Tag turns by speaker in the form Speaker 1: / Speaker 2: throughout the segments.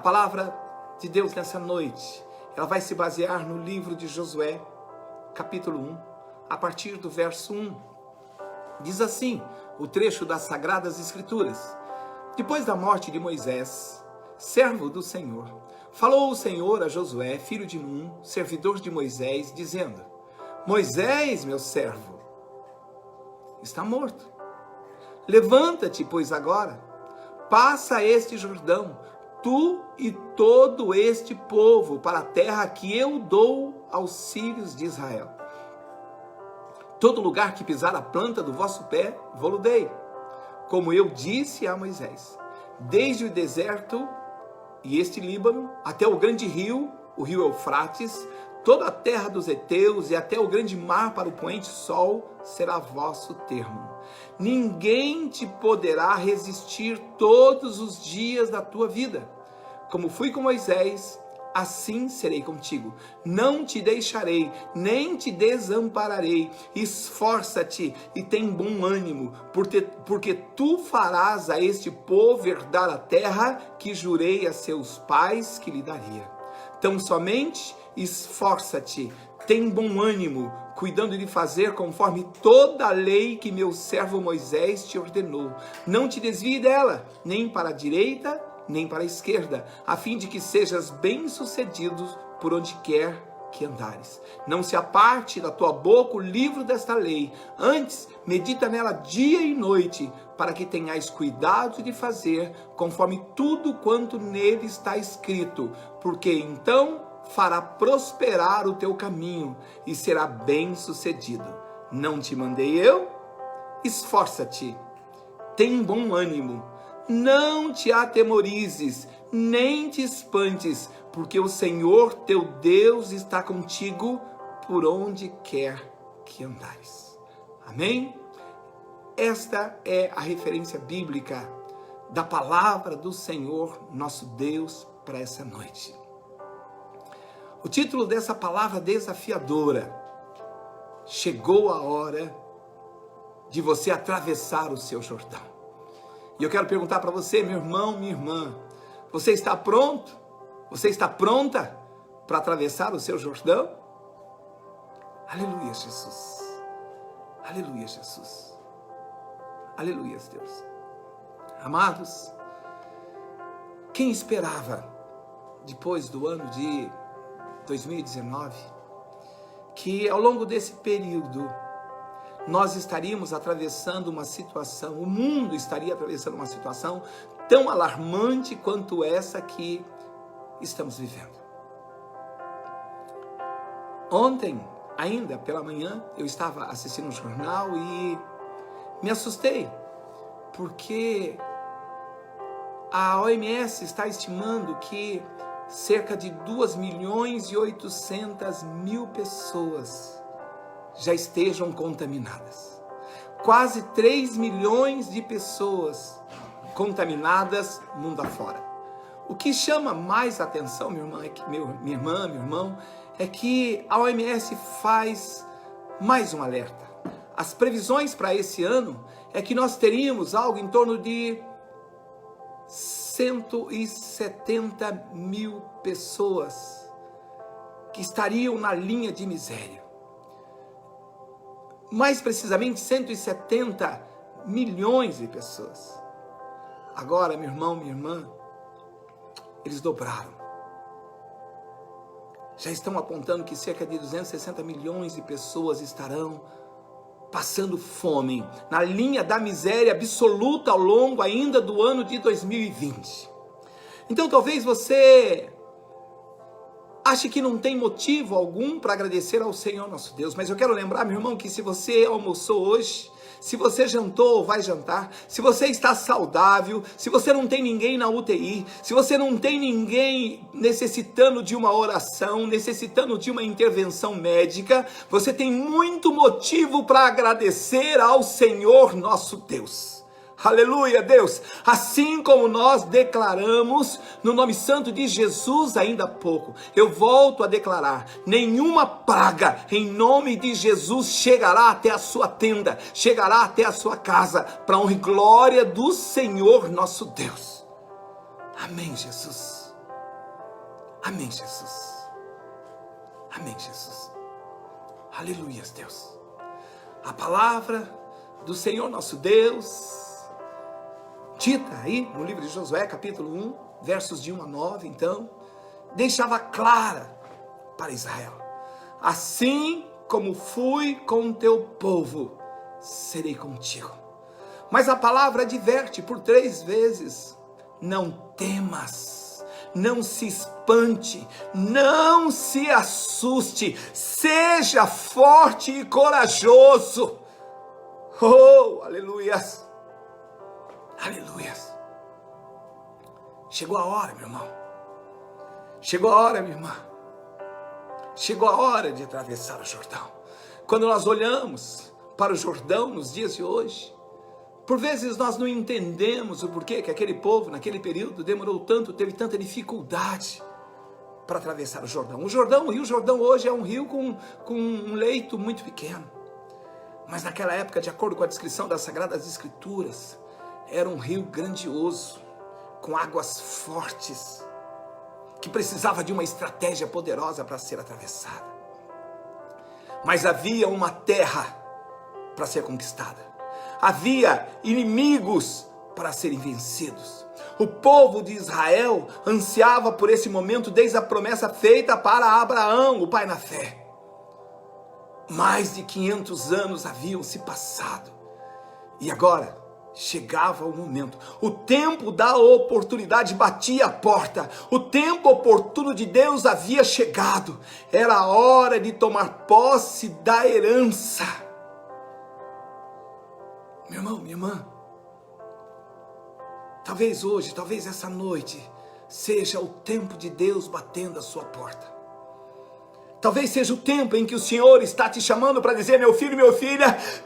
Speaker 1: A palavra de Deus nessa noite, ela vai se basear no livro de Josué, capítulo 1, a partir do verso 1. Diz assim, o trecho das Sagradas Escrituras: depois da morte de Moisés, servo do Senhor, falou o Senhor a Josué, filho de Nun, servidor de Moisés, dizendo: Moisés, meu servo, está morto. Levanta-te, pois, agora, passa este Jordão, tu e todo este povo, para a terra que eu dou aos filhos de Israel. Todo lugar que pisar a planta do vosso pé, vou-lo dei, como eu disse a Moisés, desde o deserto e este Líbano, até o grande rio, o rio Eufrates, toda a terra dos heteus e até o grande mar para o poente sol, será vosso termo. Ninguém te poderá resistir todos os dias da tua vida. Como fui com Moisés, assim serei contigo. Não te deixarei, nem te desampararei. Esforça-te e tem bom ânimo, porque tu farás a este povo herdar a terra que jurei a seus pais que lhe daria. Tão somente esforça-te, tem bom ânimo, cuidando de fazer conforme toda a lei que meu servo Moisés te ordenou. Não te desvie dela, nem para a direita, nem para a esquerda, a fim de que sejas bem-sucedido por onde quer que andares. Não se aparte da tua boca o livro desta lei, antes medita nela dia e noite, para que tenhais cuidado de fazer conforme tudo quanto nele está escrito, porque então fará prosperar o teu caminho e será bem-sucedido. Não te mandei eu? Esforça-te, tem bom ânimo, não te atemorizes, nem te espantes, porque o Senhor teu Deus está contigo por onde quer que andares. Amém? Esta é a referência bíblica da palavra do Senhor, nosso Deus, para essa noite. O título dessa palavra desafiadora: chegou a hora de você atravessar o seu Jordão. E eu quero perguntar para você, meu irmão, minha irmã, você está pronto? Você está pronta para atravessar o seu Jordão? Aleluia, Jesus. Aleluia, Jesus. Aleluia, Deus. Amados, quem esperava, depois do ano de 2019, que ao longo desse período nós estaríamos atravessando uma situação, o mundo estaria atravessando uma situação tão alarmante quanto essa que estamos vivendo. Ontem, ainda pela manhã, eu estava assistindo um jornal e me assustei, porque a OMS está estimando que cerca de 2.800.000 pessoas já estejam contaminadas. Quase 3 milhões de pessoas contaminadas mundo afora. O que chama mais atenção, minha irmã, minha irmã, meu irmão, é que a OMS faz mais um alerta. As previsões para esse ano é que nós teríamos algo em torno de 170.000 pessoas que estariam na linha de miséria. Mais precisamente 170 milhões de pessoas. Agora, meu irmão, minha irmã, eles dobraram. Já estão apontando que cerca de 260 milhões de pessoas estarão passando fome, na linha da miséria absoluta ao longo ainda do ano de 2020. Então talvez você ache que não tem motivo algum para agradecer ao Senhor nosso Deus, mas eu quero lembrar, meu irmão, que se você almoçou hoje, se você jantou ou vai jantar, se você está saudável, se você não tem ninguém na UTI, se você não tem ninguém necessitando de uma oração, necessitando de uma intervenção médica, você tem muito motivo para agradecer ao Senhor nosso Deus. Aleluia, Deus, assim como nós declaramos no nome santo de Jesus ainda há pouco, eu volto a declarar, nenhuma praga em nome de Jesus chegará até a sua tenda, chegará até a sua casa, para a honra e glória do Senhor nosso Deus. Amém, Jesus. Amém, Jesus. Amém, Jesus. Aleluia, Deus. A palavra do Senhor nosso Deus, dita aí no livro de Josué, capítulo 1, versos de 1 a 9, então, deixava clara para Israel: assim como fui com teu povo, serei contigo. Mas a palavra adverte por 3 vezes: não temas, não se espante, não se assuste, seja forte e corajoso. Oh, aleluias, aleluias. Chegou a hora, meu irmão, chegou a hora, minha irmã, chegou a hora de atravessar o Jordão. Quando nós olhamos para o Jordão nos dias de hoje, por vezes nós não entendemos o porquê que aquele povo, naquele período, demorou tanto, teve tanta dificuldade para atravessar o Jordão. O Rio Jordão hoje é um rio com um leito muito pequeno. Mas naquela época, de acordo com a descrição das Sagradas Escrituras, era um rio grandioso, com águas fortes, que precisava de uma estratégia poderosa para ser atravessada. Mas havia uma terra para ser conquistada. Havia inimigos para serem vencidos. O povo de Israel ansiava por esse momento desde a promessa feita para Abraão, o pai na fé. Mais de 500 anos haviam se passado. E agora chegava o momento. O tempo da oportunidade batia a porta. O tempo oportuno de Deus havia chegado. Era a hora de tomar posse da herança. Meu irmão, minha irmã, talvez hoje, talvez essa noite, seja o tempo de Deus batendo a sua porta. Talvez seja o tempo em que o Senhor está te chamando para dizer: meu filho,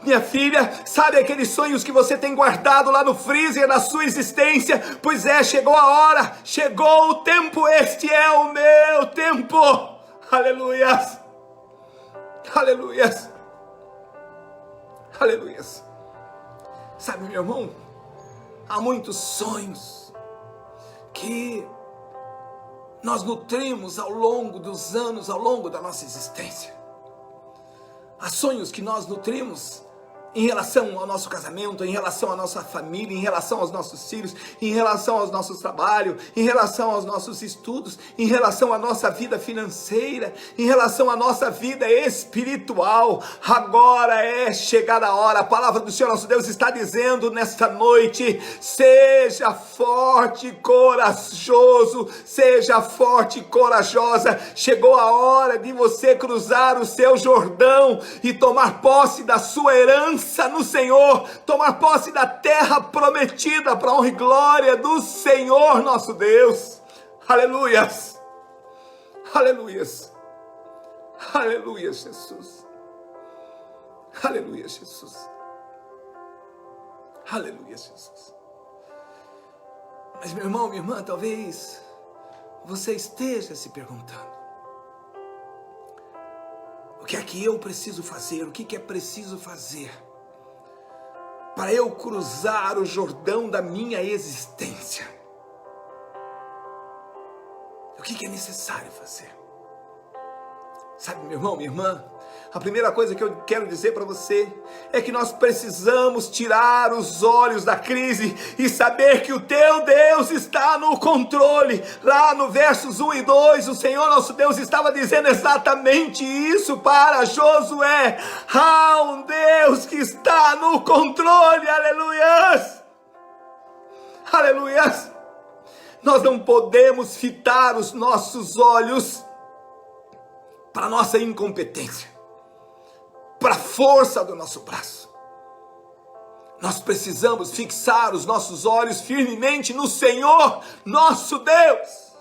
Speaker 1: minha filha, sabe aqueles sonhos que você tem guardado lá no freezer da sua existência? Pois é, chegou a hora, chegou o tempo, este é o meu tempo. Aleluias, aleluias, aleluias. Sabe, meu irmão, há muitos sonhos que nós nutrimos ao longo dos anos, ao longo da nossa existência. Há sonhos que nós nutrimos em relação ao nosso casamento, em relação à nossa família, em relação aos nossos filhos, em relação aos nossos trabalhos, em relação aos nossos estudos, em relação à nossa vida financeira, em relação à nossa vida espiritual. Agora é chegada a hora. A palavra do Senhor nosso Deus está dizendo nesta noite: seja forte e corajoso, seja forte e corajosa. Chegou a hora de você cruzar o seu Jordão e tomar posse da sua herança no Senhor, tomar posse da terra prometida para a honra e glória do Senhor nosso Deus. Aleluias, aleluias, aleluia, Jesus, aleluia, Jesus, aleluia, Jesus. Mas meu irmão, minha irmã, talvez você esteja se perguntando: o que é que eu preciso fazer? O que é preciso fazer para eu cruzar o Jordão da minha existência? O que é necessário fazer? Sabe, meu irmão, minha irmã, a primeira coisa que eu quero dizer para você é que nós precisamos tirar os olhos da crise e saber que o teu Deus está no controle. Lá no versos 1 e 2, o Senhor nosso Deus estava dizendo exatamente isso para Josué: há um Deus que está no controle. Aleluias, aleluias. Nós não podemos fitar os nossos olhos para a nossa incompetência, para a força do nosso braço. Nós precisamos fixar os nossos olhos firmemente no Senhor, nosso Deus,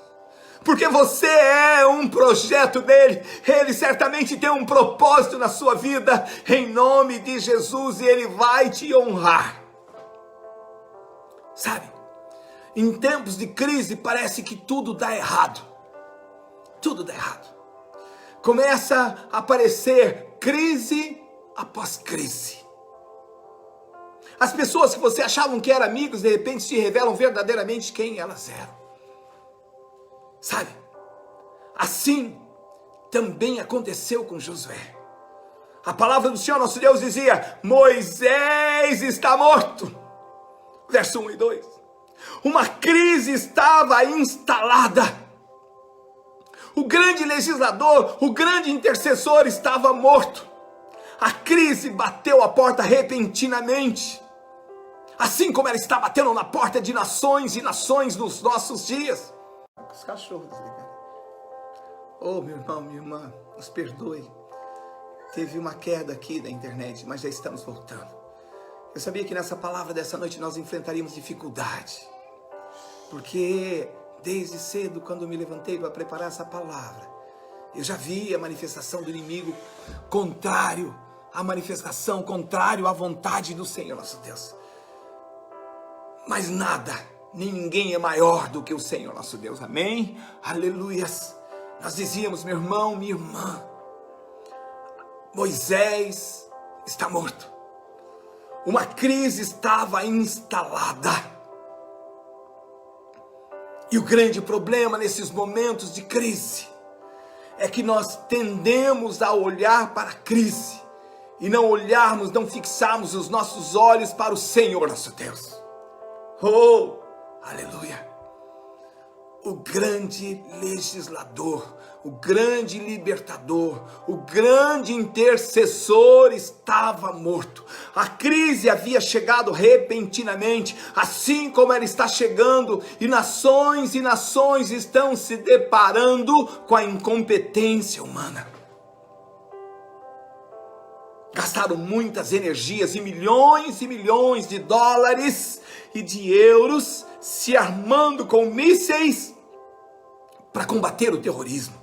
Speaker 1: porque você é um projeto dele. Ele certamente tem um propósito na sua vida, em nome de Jesus, e ele vai te honrar. Sabe, em tempos de crise parece que tudo dá errado, tudo dá errado. Começa a aparecer crise após crise. As pessoas que você achavam que eram amigos, de repente se revelam verdadeiramente quem elas eram. Sabe? Assim também aconteceu com Josué. A palavra do Senhor nosso Deus dizia: Moisés está morto. Verso 1 e 2. Uma crise estava instalada. O grande legislador, o grande intercessor estava morto. A crise bateu a porta repentinamente, assim como ela está batendo na porta de nações e nações nos nossos dias. Os cachorros, né? Oh, meu irmão, minha irmã, nos perdoe. Teve uma queda aqui da internet, mas já estamos voltando. Eu sabia que nessa palavra dessa noite nós enfrentaríamos dificuldade, porque desde cedo, quando eu me levantei para preparar essa palavra, eu já vi a manifestação do inimigo contrário, a manifestação contrário à vontade do Senhor nosso Deus. Mas nada, nem ninguém é maior do que o Senhor nosso Deus, amém? Aleluias. Nós dizíamos, meu irmão, minha irmã, Moisés está morto. Uma crise estava instalada. E o grande problema nesses momentos de crise é que nós tendemos a olhar para a crise e não olharmos, não fixarmos os nossos olhos para o Senhor nosso Deus. Oh, aleluia! O grande legislador, o grande libertador, o grande intercessor estava morto. A crise havia chegado repentinamente, assim como ela está chegando, e nações estão se deparando com a incompetência humana. Gastaram muitas energias e milhões de dólares e de euros se armando com mísseis para combater o terrorismo.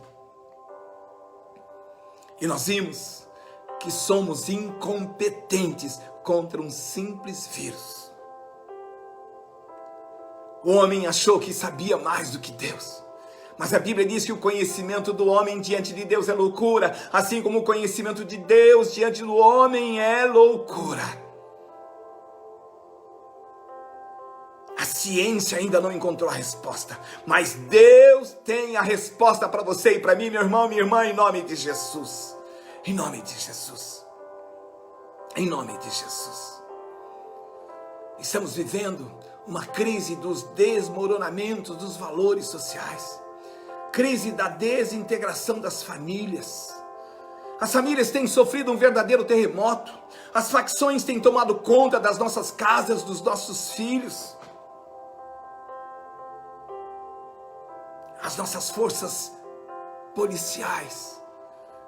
Speaker 1: E nós vimos que somos incompetentes contra um simples vírus. O homem achou que sabia mais do que Deus. Mas a Bíblia diz que o conhecimento do homem diante de Deus é loucura, assim como o conhecimento de Deus diante do homem é loucura. A ciência ainda não encontrou a resposta, mas Deus tem a resposta para você e para mim, meu irmão, minha irmã, em nome de Jesus. Em nome de Jesus. Em nome de Jesus. Estamos vivendo uma crise dos desmoronamentos dos valores sociais. Crise da desintegração das famílias. As famílias têm sofrido um verdadeiro terremoto. As facções têm tomado conta das nossas casas, dos nossos filhos. As nossas forças policiais,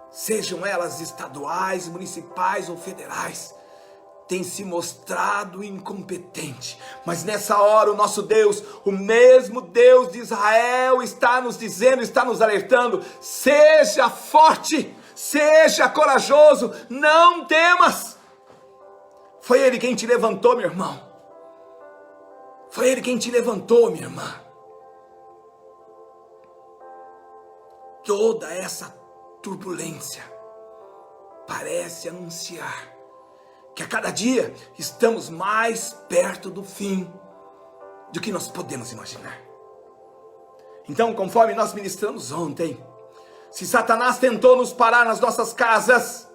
Speaker 1: sejam elas estaduais, municipais ou federais, têm se mostrado incompetente. Mas nessa hora o nosso Deus, o mesmo Deus de Israel, está nos dizendo, está nos alertando: seja forte, seja corajoso, não temas. Foi Ele quem te levantou, meu irmão. Foi Ele quem te levantou, minha irmã. Toda essa turbulência parece anunciar que a cada dia estamos mais perto do fim do que nós podemos imaginar. Então, conforme nós ministramos ontem, se Satanás tentou nos parar nas nossas casas,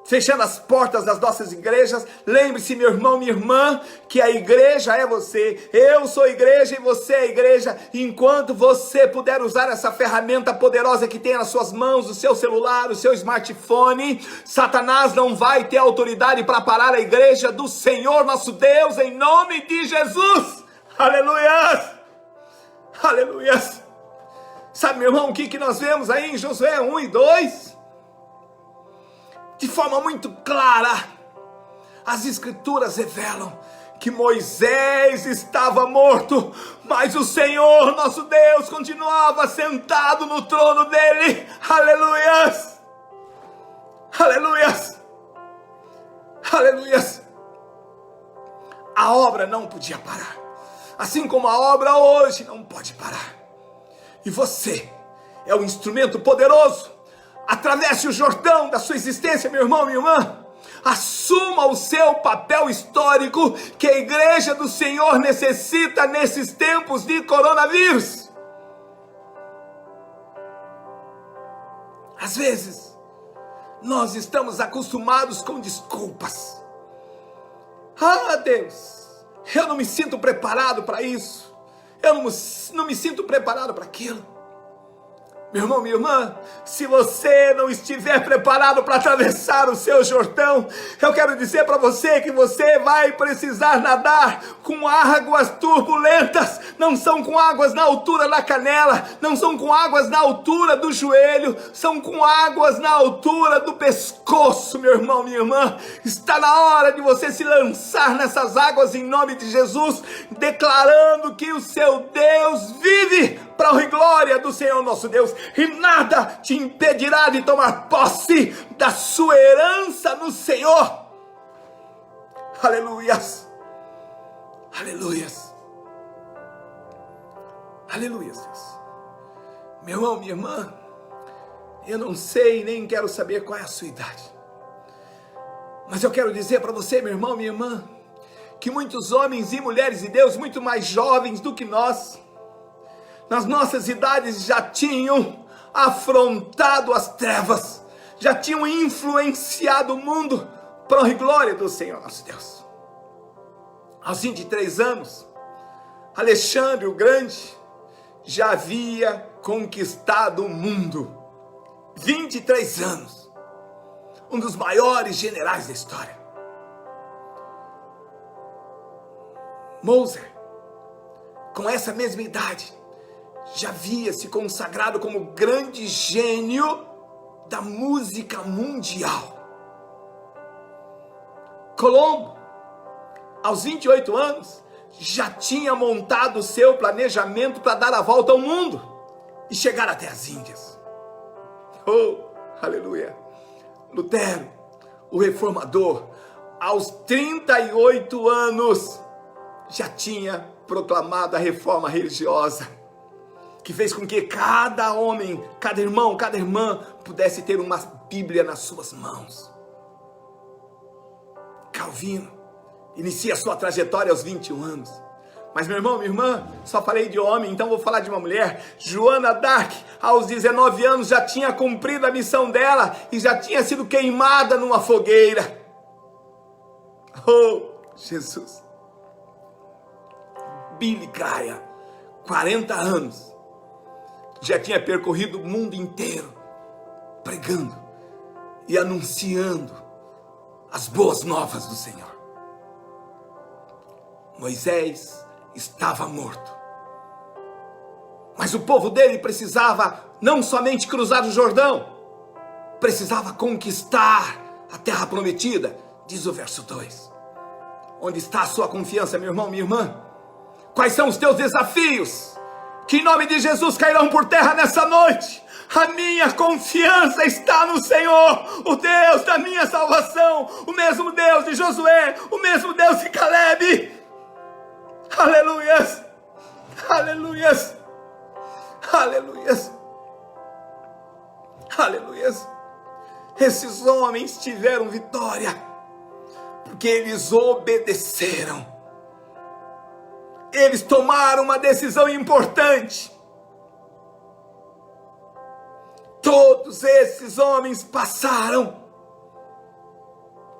Speaker 1: fechando as portas das nossas igrejas, lembre-se, meu irmão, minha irmã, que a igreja é você. Eu sou igreja e você é igreja. Enquanto você puder usar essa ferramenta poderosa que tem nas suas mãos, o seu celular, o seu smartphone, Satanás não vai ter autoridade para parar a igreja do Senhor nosso Deus, em nome de Jesus. Aleluias! Aleluias! Sabe, meu irmão, o que nós vemos aí em Josué 1 e 2? De forma muito clara, as escrituras revelam que Moisés estava morto, mas o Senhor nosso Deus continuava sentado no trono dele. Aleluias! Aleluias! Aleluias! A obra não podia parar, assim como a obra hoje não pode parar. E você é um instrumento poderoso. Atravesse o Jordão da sua existência, meu irmão, minha irmã. Assuma o seu papel histórico que a igreja do Senhor necessita nesses tempos de coronavírus. Às vezes, nós estamos acostumados com desculpas. Ah, Deus, eu não me sinto preparado para isso. Eu não me sinto preparado para aquilo. Meu irmão, minha irmã, se você não estiver preparado para atravessar o seu Jordão, eu quero dizer para você que você vai precisar nadar com águas turbulentas. Não são com águas na altura da canela, não são com águas na altura do joelho, são com águas na altura do pescoço, meu irmão, minha irmã. Está na hora de você se lançar nessas águas em nome de Jesus, declarando que o seu Deus vive, para a honra e glória do Senhor nosso Deus, e nada te impedirá de tomar posse da sua herança no Senhor. Aleluias, aleluias, aleluias, Deus. Meu irmão, minha irmã, eu não sei, nem quero saber qual é a sua idade, mas eu quero dizer para você, meu irmão, minha irmã, que muitos homens e mulheres de Deus, muito mais jovens do que nós, nas nossas idades já tinham afrontado as trevas, já tinham influenciado o mundo para a honra e glória do Senhor nosso Deus. Aos 23 anos, Alexandre o Grande já havia conquistado o mundo. 23 anos, um dos maiores generais da história. Moser, com essa mesma idade, já havia se consagrado como grande gênio da música mundial. Colombo, aos 28 anos, já tinha montado o seu planejamento para dar a volta ao mundo e chegar até as Índias. Oh, aleluia! Lutero, o reformador, aos 38 anos, já tinha proclamado a reforma religiosa, que fez com que cada homem, cada irmão, cada irmã pudesse ter uma Bíblia nas suas mãos. Calvino inicia sua trajetória aos 21 anos. Mas meu irmão, minha irmã, só falei de homem, então vou falar de uma mulher. Joana d'Arc, aos 19 anos, já tinha cumprido a missão dela e já tinha sido queimada numa fogueira. Oh, Jesus! Billy Graham, 40 anos, já tinha percorrido o mundo inteiro, pregando e anunciando as boas novas do Senhor. Moisés estava morto, mas o povo dele precisava não somente cruzar o Jordão, precisava conquistar a terra prometida, diz o verso 2. Onde está a sua confiança, meu irmão, minha irmã? Quais são os teus desafios? Que em nome de Jesus cairão por terra nessa noite. A minha confiança está no Senhor, o Deus da minha salvação, o mesmo Deus de Josué, o mesmo Deus de Caleb. Aleluias, aleluias, aleluias, aleluias. Esses homens tiveram vitória, porque eles obedeceram. Eles tomaram uma decisão importante. Todos esses homens passaram,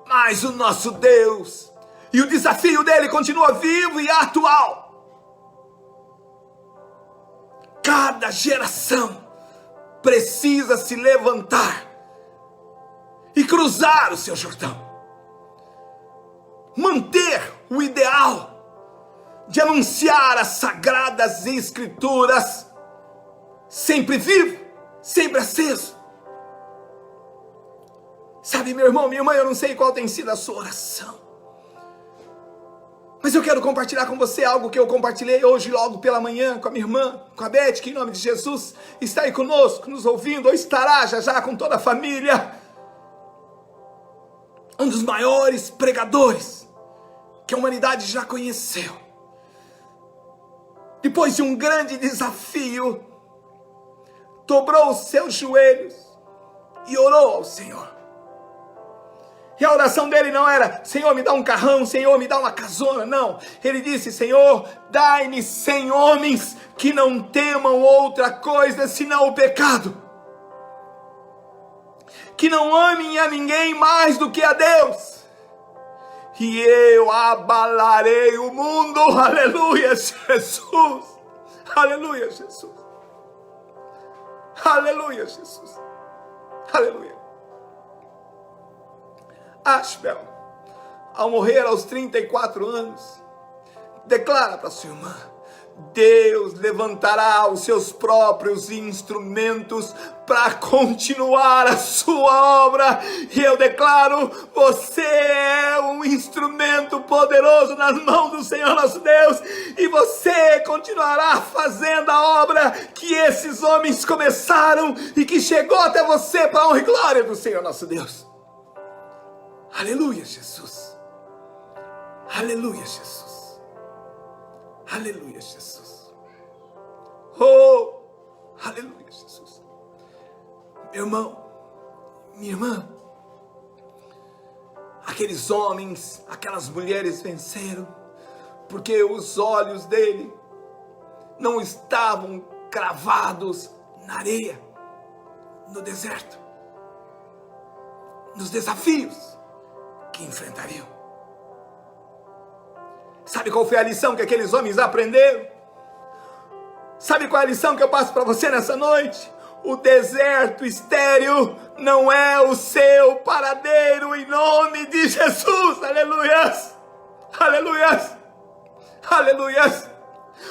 Speaker 1: mas o nosso Deus, e o desafio dele continua vivo e atual. Cada geração precisa se levantar e cruzar o seu Jordão. Manter o ideal de anunciar as sagradas escrituras sempre vivo, sempre aceso. Sabe, meu irmão, minha irmã, eu não sei qual tem sido a sua oração, mas eu quero compartilhar com você algo que eu compartilhei hoje logo pela manhã com a minha irmã, com a Beth, que em nome de Jesus está aí conosco, nos ouvindo, ou estará já com toda a família. Um dos maiores pregadores que a humanidade já conheceu, depois de um grande desafio, dobrou os seus joelhos e orou ao Senhor. E a oração dele não era: Senhor, me dá um carrão, Senhor, me dá uma casona. Não, ele disse: Senhor, dai-me 100 homens que não temam outra coisa senão o pecado. que não amem a ninguém mais do que a Deus. E eu abalarei o mundo. Aleluia, Jesus. Aleluia, Jesus. Aleluia, Jesus. Aleluia. Ashbel, ao morrer aos 34 anos, declara para sua irmã: Deus levantará os seus próprios instrumentos para continuar a sua obra. E eu declaro: você é um instrumento poderoso nas mãos do Senhor nosso Deus, e você continuará fazendo a obra que esses homens começaram e que chegou até você para a honra e glória do Senhor nosso Deus. Aleluia, Jesus. Aleluia, Jesus. Aleluia, Jesus. Oh, aleluia, Jesus. Meu irmão, minha irmã, aqueles homens, aquelas mulheres venceram, porque os olhos dele não estavam cravados na areia, no deserto, nos desafios que enfrentariam. Sabe qual foi a lição que aqueles homens aprenderam? Sabe qual é a lição que eu passo para você nessa noite? O deserto estéril não é o seu paradeiro, em nome de Jesus. Aleluias, aleluias, aleluias.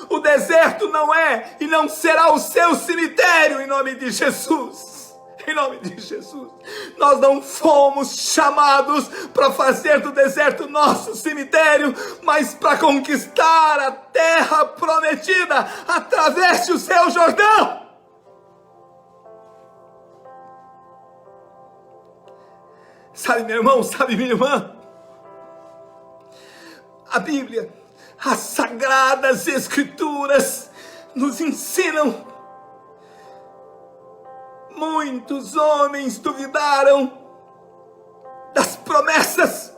Speaker 1: O deserto não é e não será o seu cemitério, em nome de Jesus. Em nome de Jesus. Nós não fomos chamados para fazer do deserto nosso cemitério, mas para conquistar a terra prometida. Atravesse o seu Jordão. Sabe, meu irmão, sabe, minha irmã? A Bíblia, as Sagradas Escrituras nos ensinam. Muitos homens duvidaram das promessas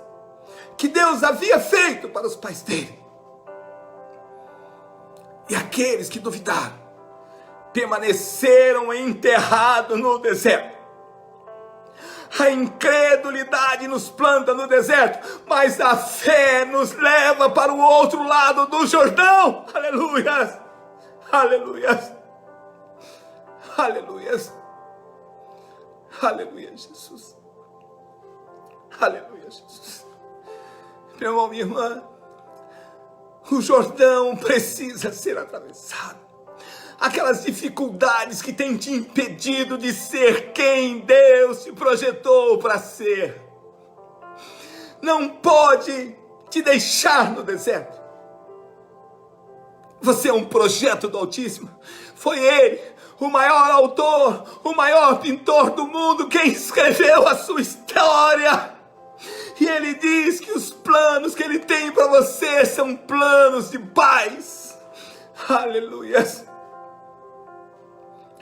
Speaker 1: que Deus havia feito para os pais dele. E aqueles que duvidaram permaneceram enterrados no deserto. A incredulidade nos planta no deserto, mas a fé nos leva para o outro lado do Jordão. Aleluias, aleluias, aleluias. Aleluia, Jesus. Aleluia, Jesus. Meu irmão, minha irmã, o Jordão precisa ser atravessado. Aquelas dificuldades que têm te impedido de ser quem Deus te projetou para ser, não pode te deixar no deserto. Você é um projeto do Altíssimo. Foi Ele, o maior autor, o maior pintor do mundo, quem escreveu a sua história. E Ele diz que os planos que Ele tem para você são planos de paz. Aleluia.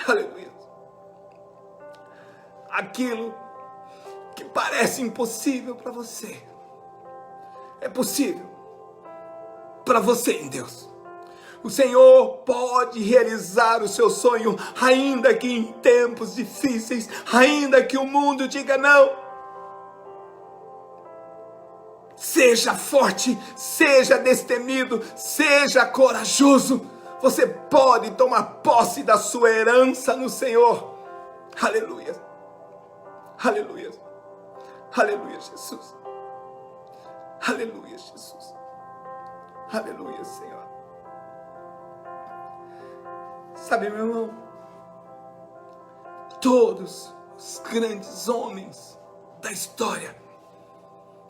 Speaker 1: Aleluia. Aquilo que parece impossível para você, é possível para você em Deus. O Senhor pode realizar o seu sonho, ainda que em tempos difíceis, ainda que o mundo diga não. Seja forte, seja destemido, seja corajoso. Você pode tomar posse da sua herança no Senhor. Aleluia. Aleluia. Aleluia, Jesus. Aleluia, Jesus. Aleluia, Senhor. Sabe, meu irmão, todos os grandes homens da história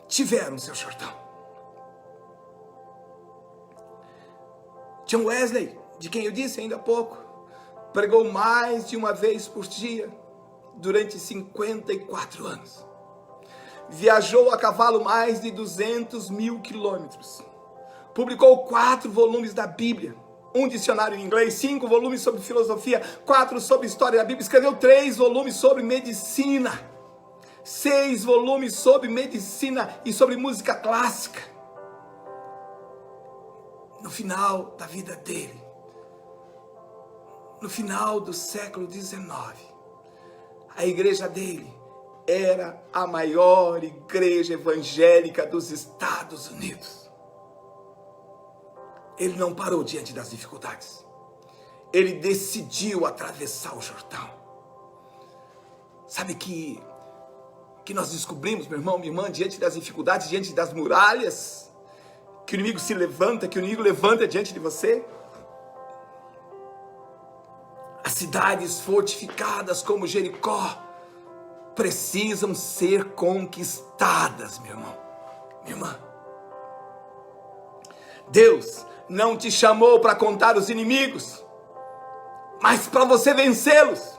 Speaker 1: tiveram seu Jordão. John Wesley, de quem eu disse ainda há pouco, pregou mais de uma vez por dia durante 54 anos. Viajou a cavalo mais de 200.000 quilômetros. Publicou 4 volumes da Bíblia. Um dicionário em inglês, 5 volumes sobre filosofia, 4 sobre história da Bíblia, escreveu 3 volumes sobre medicina, 6 volumes sobre medicina e sobre música clássica. No final da vida dele, no final do século XIX, a igreja dele era a maior igreja evangélica dos Estados Unidos. Ele não parou diante das dificuldades. Ele decidiu atravessar o Jordão. Sabe que nós descobrimos, meu irmão, minha irmã, diante das dificuldades, diante das muralhas, que o inimigo se levanta, que o inimigo levanta diante de você? As cidades fortificadas como Jericó precisam ser conquistadas, meu irmão, minha irmã. Deus não te chamou para contar os inimigos, mas para você vencê-los.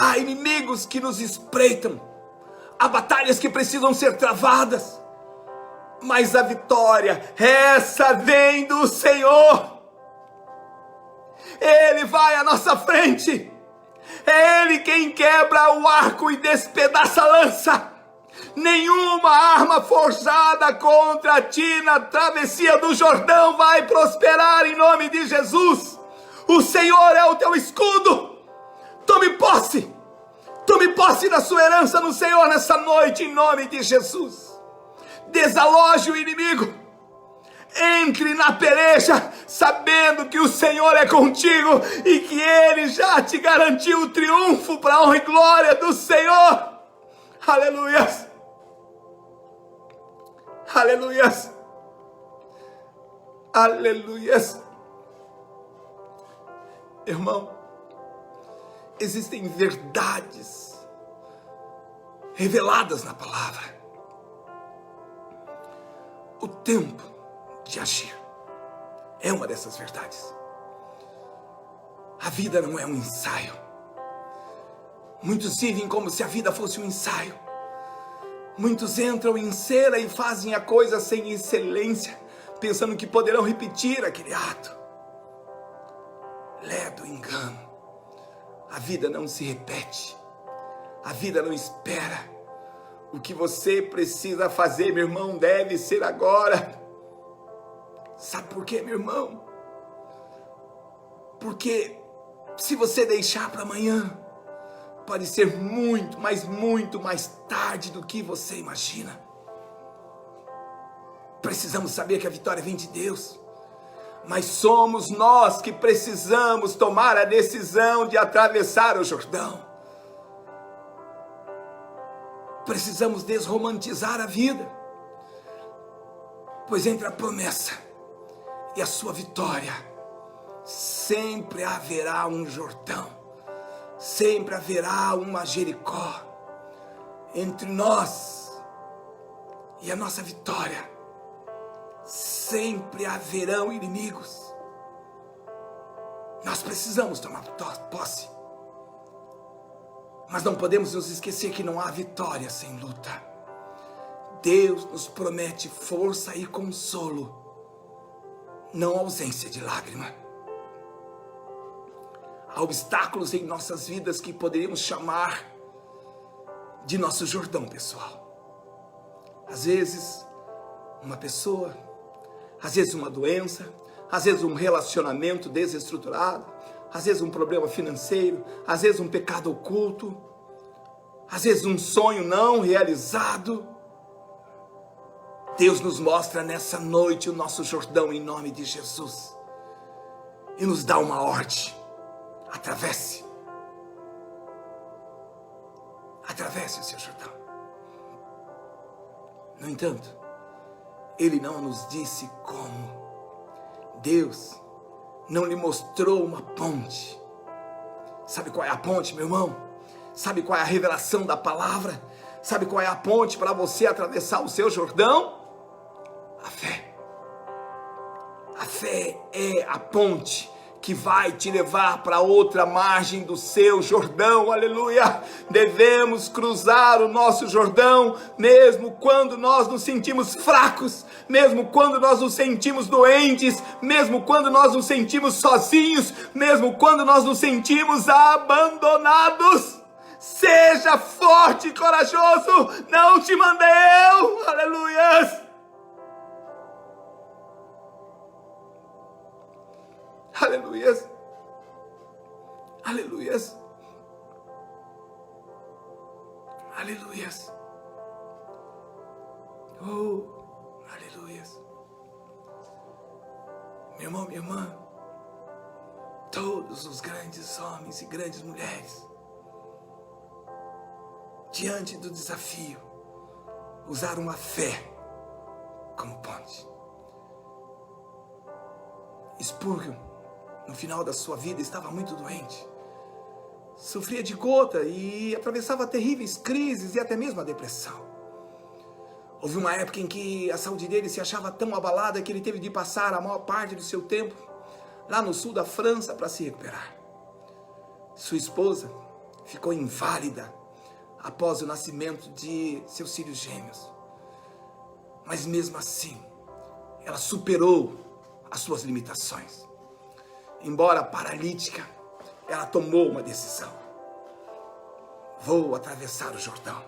Speaker 1: Há inimigos que nos espreitam, há batalhas que precisam ser travadas, mas a vitória, essa vem do Senhor. Ele vai à nossa frente, é Ele quem quebra o arco e despedaça a lança. Nenhuma arma forjada contra ti na travessia do Jordão vai prosperar em nome de Jesus. O Senhor é o teu escudo. Tome posse da sua herança no Senhor nessa noite em nome de Jesus. Desaloje o inimigo. Entre na peleja sabendo que o Senhor é contigo e que Ele já te garantiu o triunfo para a honra e glória do Senhor. Aleluias. Aleluias. Aleluias. Irmão, existem verdades reveladas na palavra. O tempo de agir é uma dessas verdades. A vida não é um ensaio. Muitos vivem como se a vida fosse um ensaio. Muitos entram em cena e fazem a coisa sem excelência, pensando que poderão repetir aquele ato. Ledo engano. A vida não se repete. A vida não espera. O que você precisa fazer, meu irmão, deve ser agora. Sabe por quê, meu irmão? Porque se você deixar para amanhã, pode ser muito, mas muito mais tarde do que você imagina. Precisamos saber que a vitória vem de Deus. Mas somos nós que precisamos tomar a decisão de atravessar o Jordão. Precisamos desromantizar a vida. Pois entre a promessa e a sua vitória, sempre haverá um Jordão, sempre haverá uma Jericó. Entre nós e a nossa vitória, sempre haverão inimigos. Nós precisamos tomar posse, mas não podemos nos esquecer que não há vitória sem luta. Deus nos promete força e consolo, não ausência de lágrima. Há obstáculos em nossas vidas que poderíamos chamar de nosso Jordão pessoal. Às vezes, uma pessoa, às vezes uma doença, às vezes um relacionamento desestruturado, às vezes um problema financeiro, às vezes um pecado oculto, às vezes um sonho não realizado. Deus nos mostra nessa noite o nosso Jordão em nome de Jesus e nos dá uma ordem: atravesse o seu Jordão. No entanto, Ele não nos disse como. Deus não lhe mostrou uma ponte. Sabe qual é a ponte, meu irmão? Sabe qual é a revelação da palavra? Sabe qual é a ponte para você atravessar o seu Jordão? A fé. A fé é a ponte que vai te levar para outra margem do seu Jordão, aleluia. Devemos cruzar o nosso Jordão, mesmo quando nós nos sentimos fracos, mesmo quando nós nos sentimos doentes, mesmo quando nós nos sentimos sozinhos, mesmo quando nós nos sentimos abandonados. Seja forte e corajoso, não te mandei eu, aleluia. Aleluias, aleluias. Aleluias. Oh, aleluias. Meu irmão, minha irmã, todos os grandes homens e grandes mulheres, diante do desafio, usaram a fé como ponte. Spurgeon, no final da sua vida, estava muito doente. Sofria de gota e atravessava terríveis crises e até mesmo a depressão. Houve uma época em que a saúde dele se achava tão abalada que ele teve de passar a maior parte do seu tempo lá no sul da França para se recuperar. Sua esposa ficou inválida após o nascimento de seus filhos gêmeos. Mas mesmo assim, ela superou as suas limitações. Embora paralítica, ela tomou uma decisão. Vou atravessar o Jordão.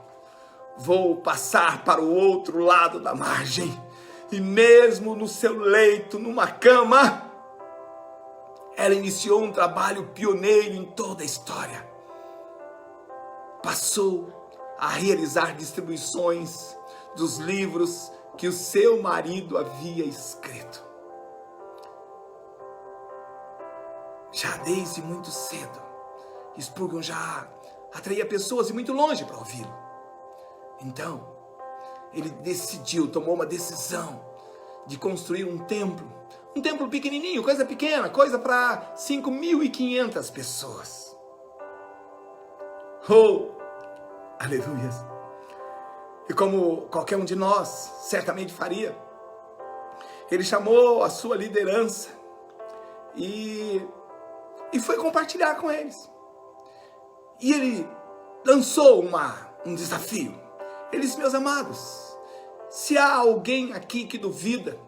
Speaker 1: Vou passar para o outro lado da margem. E mesmo no seu leito, numa cama, ela iniciou um trabalho pioneiro em toda a história. Passou a realizar distribuições dos livros que o seu marido havia escrito. Já desde muito cedo, Spurgeon já atraía pessoas de muito longe para ouvi-lo. Então, ele tomou uma decisão de construir um templo pequenininho, coisa pequena, coisa para 5.500 pessoas. Oh, aleluia! E como qualquer um de nós certamente faria, ele chamou a sua liderança e foi compartilhar com eles. E ele lançou um desafio. Ele disse: meus amados, se há alguém aqui que duvida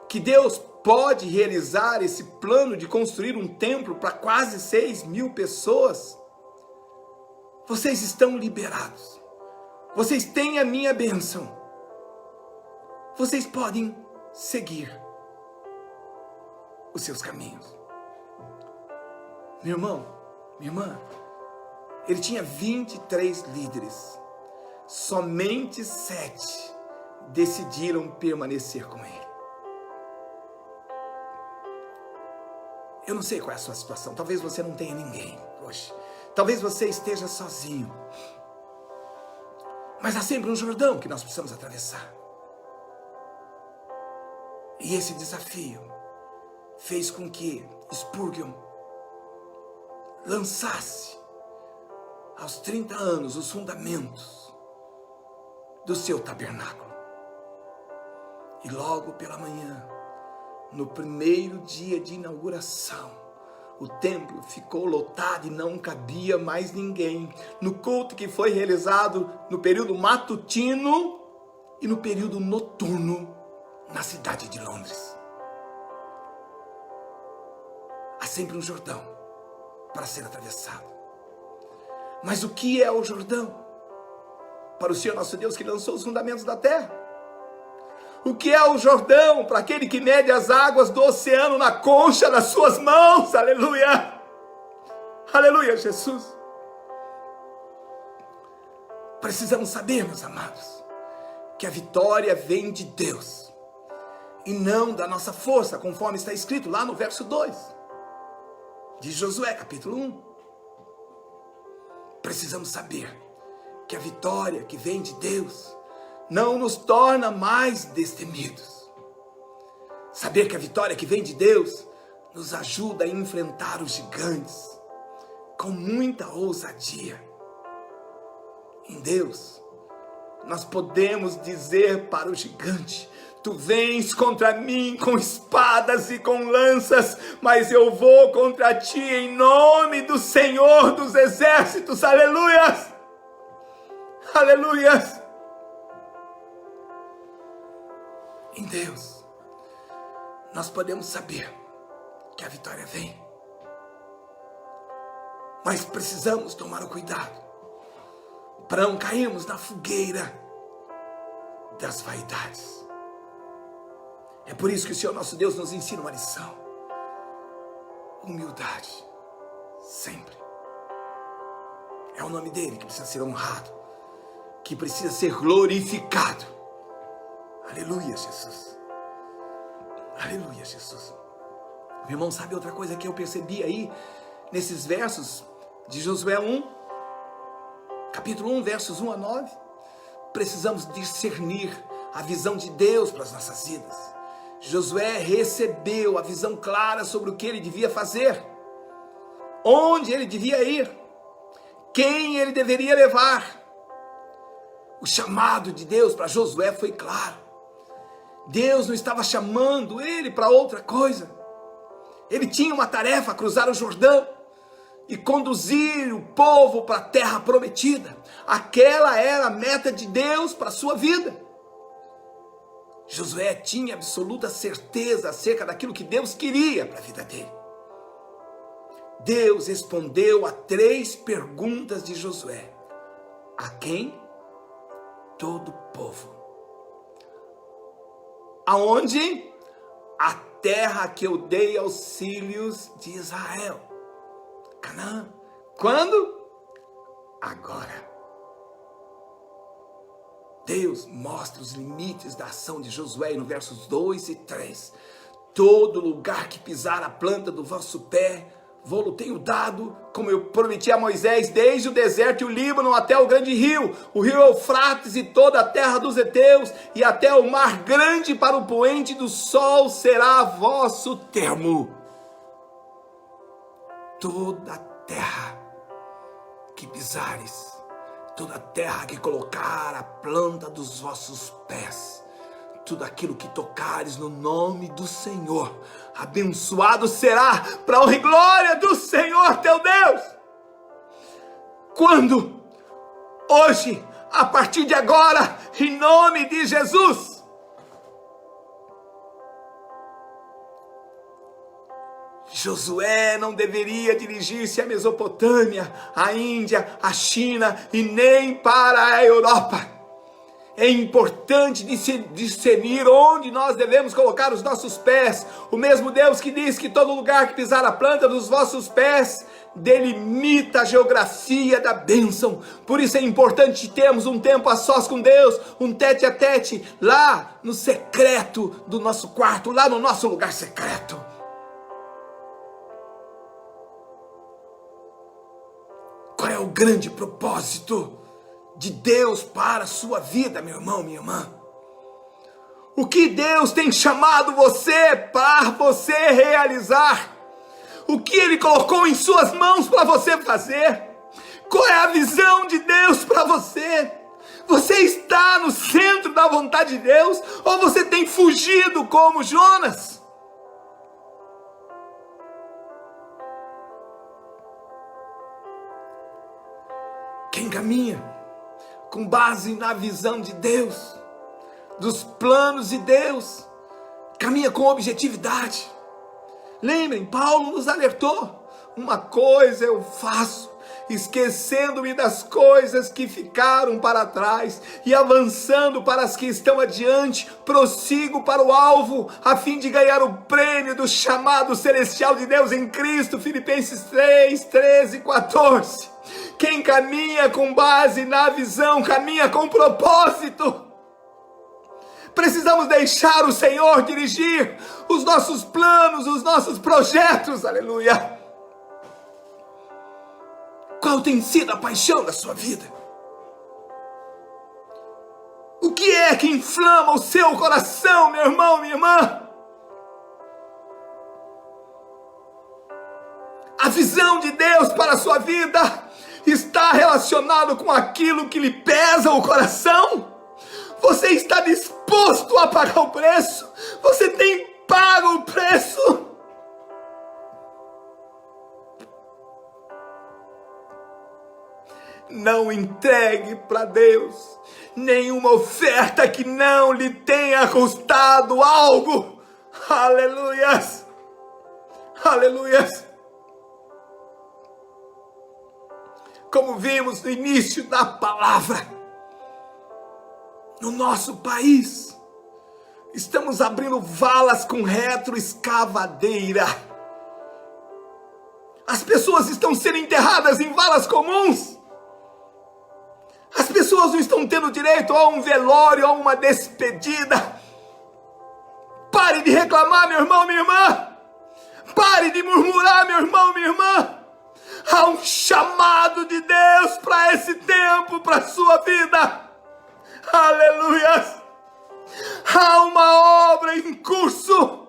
Speaker 1: que Deus pode realizar esse plano de construir um templo para quase 6.000 pessoas, vocês estão liberados. Vocês têm a minha bênção. Vocês podem seguir os seus caminhos. Meu irmão, minha irmã, ele tinha 23 líderes. Somente 7 decidiram permanecer com ele. Eu não sei qual é a sua situação. Talvez você não tenha ninguém hoje. Talvez você esteja sozinho. Mas há sempre um Jordão que nós precisamos atravessar. E esse desafio fez com que Spurgeon lançasse aos 30 anos os fundamentos do seu tabernáculo. E logo pela manhã, no primeiro dia de inauguração, o templo ficou lotado e não cabia mais ninguém. No culto que foi realizado no período matutino e no período noturno na cidade de Londres. Há sempre um Jordão para ser atravessado. Mas o que é o Jordão? Para o Senhor nosso Deus que lançou os fundamentos da terra. O que é o Jordão para aquele que mede as águas do oceano na concha das suas mãos? Aleluia! Aleluia, Jesus! Precisamos saber, meus amados, que a vitória vem de Deus e não da nossa força, conforme está escrito lá no verso 2 de Josué, capítulo 1. Precisamos saber que a vitória que vem de Deus não nos torna mais destemidos. Saber que a vitória que vem de Deus nos ajuda a enfrentar os gigantes com muita ousadia. Em Deus, nós podemos dizer para o gigante: tu vens contra mim com espadas e com lanças, mas eu vou contra ti em nome do Senhor dos Exércitos. Aleluias! Aleluias! Em Deus, nós podemos saber que a vitória vem. Mas precisamos tomar o cuidado para não cairmos na fogueira das vaidades. É por isso que o Senhor nosso Deus nos ensina uma lição. Humildade, sempre. É o nome dele que precisa ser honrado. que precisa ser glorificado. Aleluia, Jesus. Aleluia, Jesus. Meu irmão, sabe outra coisa que eu percebi aí, nesses versos de Josué 1, capítulo 1, versos 1 a 9? Precisamos discernir a visão de Deus para as nossas vidas. Josué recebeu a visão clara sobre o que ele devia fazer, onde ele devia ir, quem ele deveria levar. O chamado de Deus para Josué foi claro. Deus não estava chamando ele para outra coisa. Ele tinha uma tarefa: cruzar o Jordão e conduzir o povo para a terra prometida. Aquela era a meta de Deus para a sua vida. Josué tinha absoluta certeza acerca daquilo que Deus queria para a vida dele. Deus respondeu a 3 perguntas de Josué: a quem? Todo o povo. Aonde? A terra que eu dei aos filhos de Israel, Canaã. Quando? Agora. Deus mostra os limites da ação de Josué no versos 2 e 3. Todo lugar que pisar a planta do vosso pé, vou-lo tenho dado, como eu prometi a Moisés, desde o deserto e o Líbano até o grande rio, o rio Eufrates e toda a terra dos heteus, e até o mar grande para o poente do sol será vosso termo. Toda a terra que pisares, toda a terra que colocar a planta dos vossos pés, tudo aquilo que tocares no nome do Senhor, abençoado será, para a honra e glória do Senhor teu Deus. Quando? Hoje, a partir de agora, em nome de Jesus. Josué não deveria dirigir-se à Mesopotâmia, à Índia, à China e nem para a Europa. É importante discernir onde nós devemos colocar os nossos pés. O mesmo Deus que diz que todo lugar que pisar a planta dos vossos pés delimita a geografia da bênção. Por isso é importante termos um tempo a sós com Deus, um tete a tete, lá no secreto do nosso quarto, lá no nosso lugar secreto. Qual é o grande propósito de Deus para a sua vida, meu irmão, minha irmã? O que Deus tem chamado você para você realizar? O que Ele colocou em suas mãos para você fazer? Qual é a visão de Deus para você? Você está no centro da vontade de Deus ou você tem fugido como Jonas? Quem caminha com base na visão de Deus, dos planos de Deus, caminha com objetividade. Lembrem, Paulo nos alertou: uma coisa eu faço, esquecendo-me das coisas que ficaram para trás e avançando para as que estão adiante, prossigo para o alvo, a fim de ganhar o prêmio do chamado celestial de Deus em Cristo. Filipenses 3, 13 e 14. Quem caminha com base na visão, caminha com propósito. Precisamos deixar o Senhor dirigir os nossos planos, os nossos projetos, aleluia. Qual tem sido a paixão da sua vida? O que é que inflama o seu coração, meu irmão, minha irmã? A visão de Deus para a sua vida está relacionado com aquilo que lhe pesa o coração? Você está disposto a pagar o preço? Você tem pago o preço? Não entregue para Deus nenhuma oferta que não lhe tenha custado algo. Aleluias! Aleluias! Como vimos no início da palavra, no nosso país, estamos abrindo valas com retroescavadeira. As pessoas estão sendo enterradas em valas comuns. As pessoas pessoas não estão tendo direito a um velório, a uma despedida. Pare de reclamar, meu irmão, minha irmã. Pare de murmurar, meu irmão, minha irmã. Há um chamado de Deus para esse tempo, para a sua vida. Aleluia. Há uma obra em curso.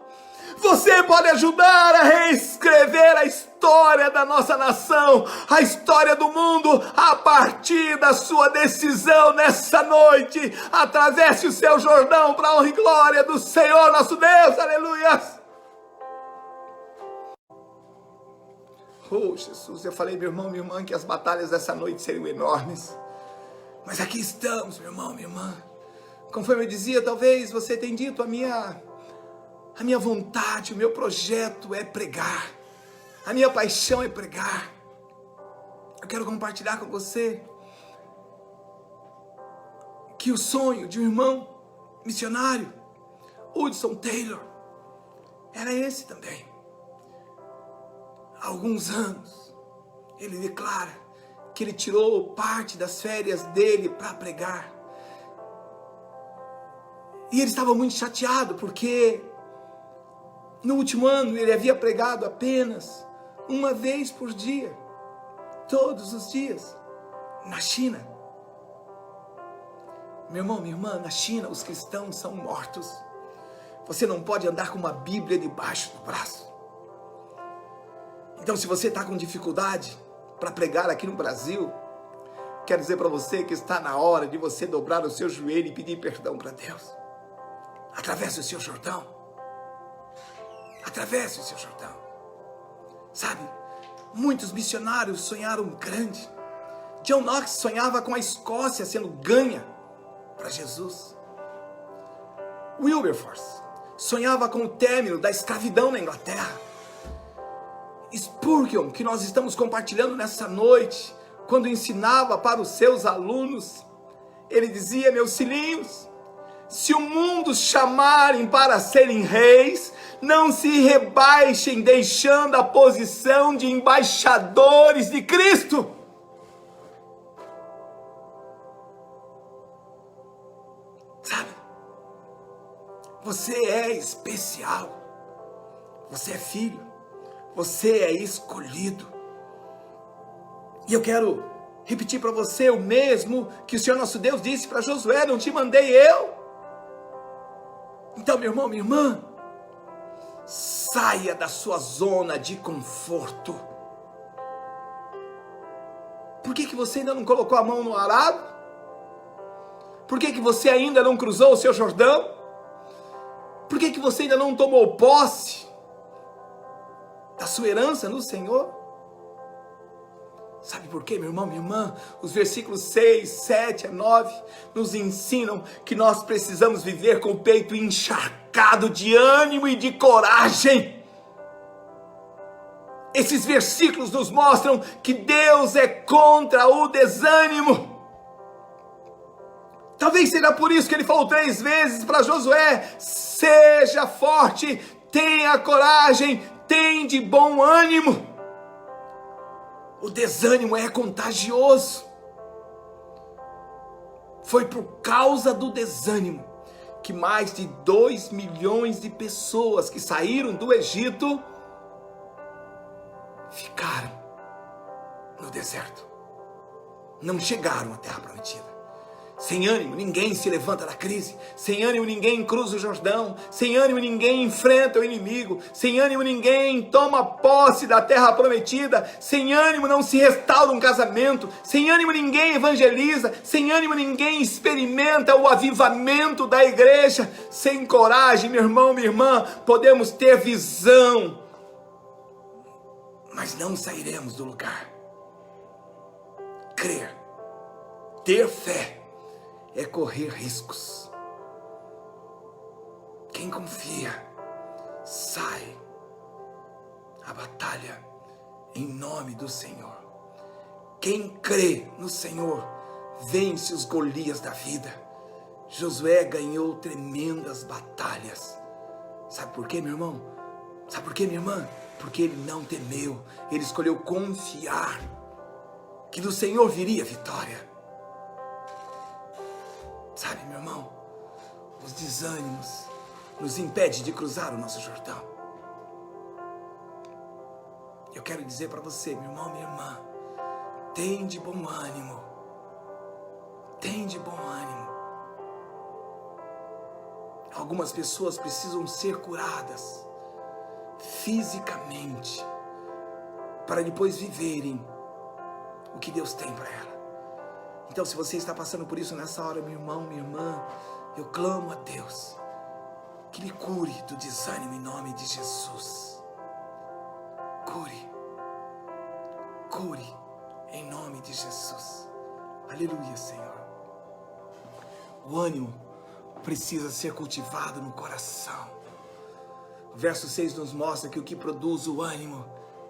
Speaker 1: Você pode ajudar a reescrever a história da nossa nação, a história do mundo, a partir da sua decisão nessa noite. Atravesse o seu Jordão para a honra e glória do Senhor nosso Deus. Aleluia. Oh, Jesus, eu falei, meu irmão, minha irmã, que as batalhas dessa noite seriam enormes. Mas aqui estamos, meu irmão, minha irmã. Conforme eu dizia, talvez você tenha dito, a minha vontade, o meu projeto é pregar. A minha paixão é pregar. Eu quero compartilhar com você que o sonho de um irmão missionário, Hudson Taylor, era esse também. Há alguns anos, ele declara que ele tirou parte das férias dele para pregar. E ele estava muito chateado porque no último ano ele havia pregado apenas uma vez por dia, todos os dias, na China. Meu irmão, minha irmã, na China os cristãos são mortos. Você não pode andar com uma Bíblia debaixo do braço. Então, se você está com dificuldade para pregar aqui no Brasil, quero dizer para você que está na hora de você dobrar o seu joelho e pedir perdão para Deus. Atravesse o seu Jordão. Atravesse o seu Jordão. Sabe, muitos missionários sonharam grande. John Knox sonhava com a Escócia sendo ganha para Jesus. Wilberforce sonhava com o término da escravidão na Inglaterra. Spurgeon, que nós estamos compartilhando nessa noite, quando ensinava para os seus alunos, ele dizia, meus filhinhos, se o mundo chamarem para serem reis, não se rebaixem deixando a posição de embaixadores de Cristo. Sabe, você é especial, você é filho. Você é escolhido. E eu quero repetir para você o mesmo que o Senhor nosso Deus disse para Josué, não te mandei eu? Então, meu irmão, minha irmã, saia da sua zona de conforto. Por que você ainda não colocou a mão no arado? Por que você ainda não cruzou o seu Jordão? Por que você ainda não tomou posse da sua herança no Senhor? Sabe por quê, meu irmão, minha irmã? Os versículos 6, 7 a 9 nos ensinam que nós precisamos viver com o peito encharcado de ânimo e de coragem. Esses versículos nos mostram que Deus é contra o desânimo. Talvez seja por isso que ele falou 3 vezes para Josué, seja forte, tenha coragem, tem de bom ânimo. O desânimo é contagioso. Foi por causa do desânimo que mais de 2 milhões de pessoas que saíram do Egito ficaram no deserto. Não chegaram à terra prometida. Sem ânimo, ninguém se levanta da crise. Sem ânimo, ninguém cruza o Jordão. Sem ânimo, ninguém enfrenta o inimigo. Sem ânimo, ninguém toma posse da terra prometida. Sem ânimo, não se restaura um casamento. Sem ânimo, ninguém evangeliza. Sem ânimo, ninguém experimenta o avivamento da igreja. Sem coragem, meu irmão, minha irmã, podemos ter visão, mas não sairemos do lugar. Crer, ter fé, é correr riscos. Quem confia, sai a batalha em nome do Senhor. Quem crê no Senhor, vence os Golias da vida. Josué ganhou tremendas batalhas. Sabe por quê, meu irmão? Sabe por quê, minha irmã? Porque ele não temeu, ele escolheu confiar que do Senhor viria a vitória. Sabe, meu irmão, os desânimos nos impedem de cruzar o nosso Jordão. Eu quero dizer para você, meu irmão, minha irmã, tem de bom ânimo. Tem de bom ânimo. Algumas pessoas precisam ser curadas fisicamente para depois viverem o que Deus tem para ela. Então, se você está passando por isso nessa hora, meu irmão, minha irmã, eu clamo a Deus que lhe cure do desânimo em nome de Jesus. Cure. Cure em nome de Jesus. Aleluia, Senhor. O ânimo precisa ser cultivado no coração. O verso 6 nos mostra que o que produz o ânimo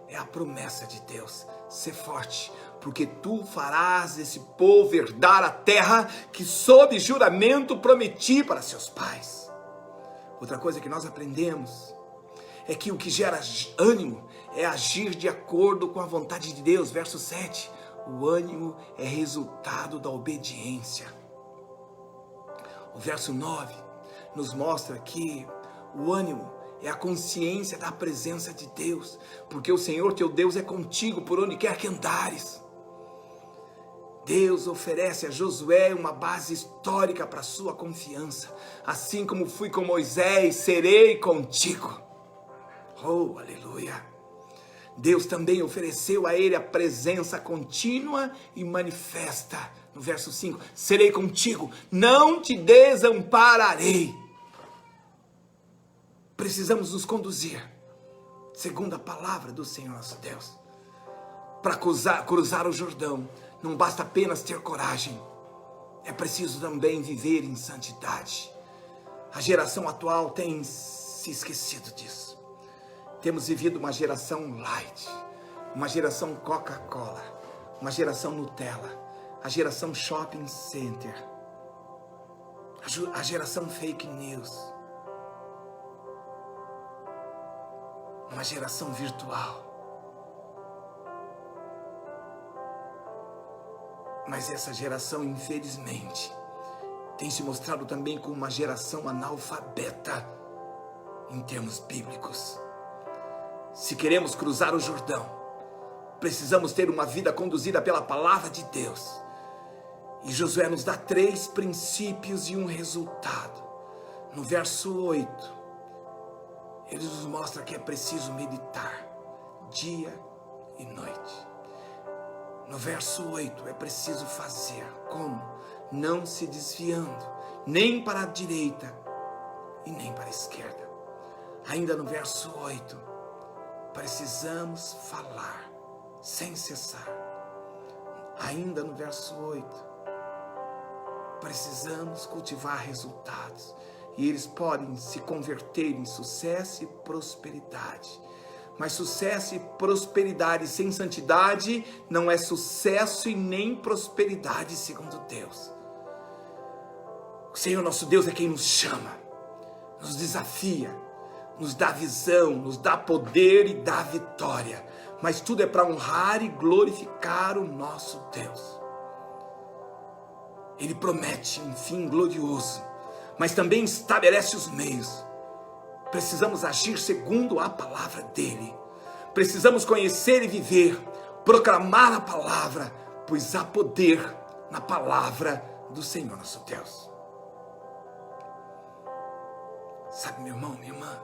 Speaker 1: é a promessa de Deus. Ser forte, porque tu farás esse povo herdar a terra que sob juramento prometi para seus pais. Outra coisa que nós aprendemos é que o que gera ânimo é agir de acordo com a vontade de Deus. Verso 7, o ânimo é resultado da obediência. O verso 9 nos mostra que o ânimo é a consciência da presença de Deus, porque o Senhor teu Deus é contigo por onde quer que andares. Deus oferece a Josué uma base histórica para a sua confiança. Assim como fui com Moisés, serei contigo. Oh, aleluia! Deus também ofereceu a ele a presença contínua e manifesta. No verso 5, serei contigo, não te desampararei. Precisamos nos conduzir segundo a palavra do Senhor nosso Deus. Para cruzar o Jordão, não basta apenas ter coragem, é preciso também viver em santidade. A geração atual tem se esquecido disso. Temos vivido uma geração light, uma geração Coca-Cola, uma geração Nutella, a geração shopping center, a geração fake news, uma geração virtual. Mas essa geração, infelizmente, tem se mostrado também como uma geração analfabeta em termos bíblicos. Se queremos cruzar o Jordão, precisamos ter uma vida conduzida pela palavra de Deus. E Josué nos dá 3 princípios e um resultado. No verso 8, ele nos mostra que é preciso meditar dia e noite. No verso 8, é preciso fazer como? Não se desviando, nem para a direita e nem para a esquerda. Ainda no verso 8, precisamos falar sem cessar. Ainda no verso 8, precisamos cultivar resultados. E eles podem se converter em sucesso e prosperidade. Mas sucesso e prosperidade sem santidade não é sucesso e nem prosperidade segundo Deus. O Senhor nosso Deus é quem nos chama, nos desafia, nos dá visão, nos dá poder e dá vitória. Mas tudo é para honrar e glorificar o nosso Deus. Ele promete um fim glorioso, mas também estabelece os meios. Precisamos agir segundo a palavra dele. Precisamos conhecer e viver, proclamar a palavra, pois há poder na palavra do Senhor nosso Deus. Sabe, meu irmão, minha irmã,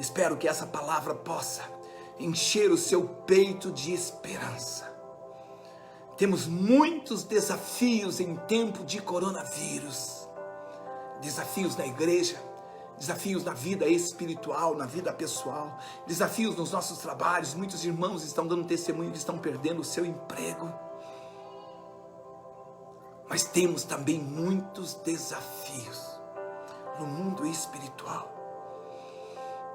Speaker 1: espero que essa palavra possa encher o seu peito de esperança. Temos muitos desafios em tempo de coronavírus. Desafios na igreja, desafios na vida espiritual, na vida pessoal, desafios nos nossos trabalhos. Muitos irmãos estão dando testemunho que estão perdendo o seu emprego. Mas temos também muitos desafios no mundo espiritual.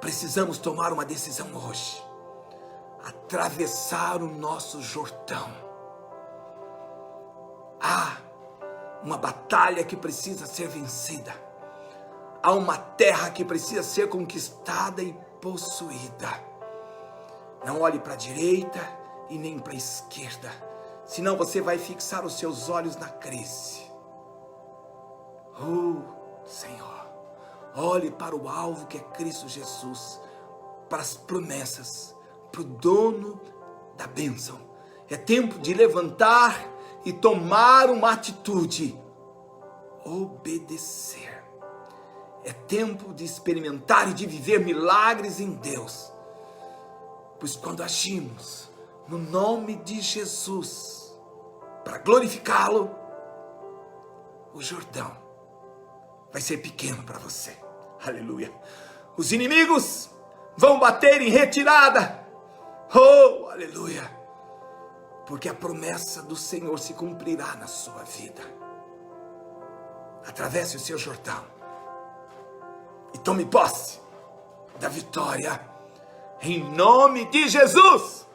Speaker 1: Precisamos tomar uma decisão hoje. Atravessar o nosso Jordão. Há uma batalha que precisa ser vencida. Há uma terra que precisa ser conquistada e possuída. Não olhe para a direita e nem para a esquerda. Senão você vai fixar os seus olhos na crise. Oh, Senhor, olhe para o alvo que é Cristo Jesus, para as promessas, para o dono da bênção. É tempo de levantar e tomar uma atitude. Obedecer. É tempo de experimentar e de viver milagres em Deus. Pois quando agimos no nome de Jesus, para glorificá-lo, o Jordão vai ser pequeno para você. Aleluia. Os inimigos vão bater em retirada. Oh, aleluia. Porque a promessa do Senhor se cumprirá na sua vida. Atravesse o seu Jordão e tome posse da vitória em nome de Jesus.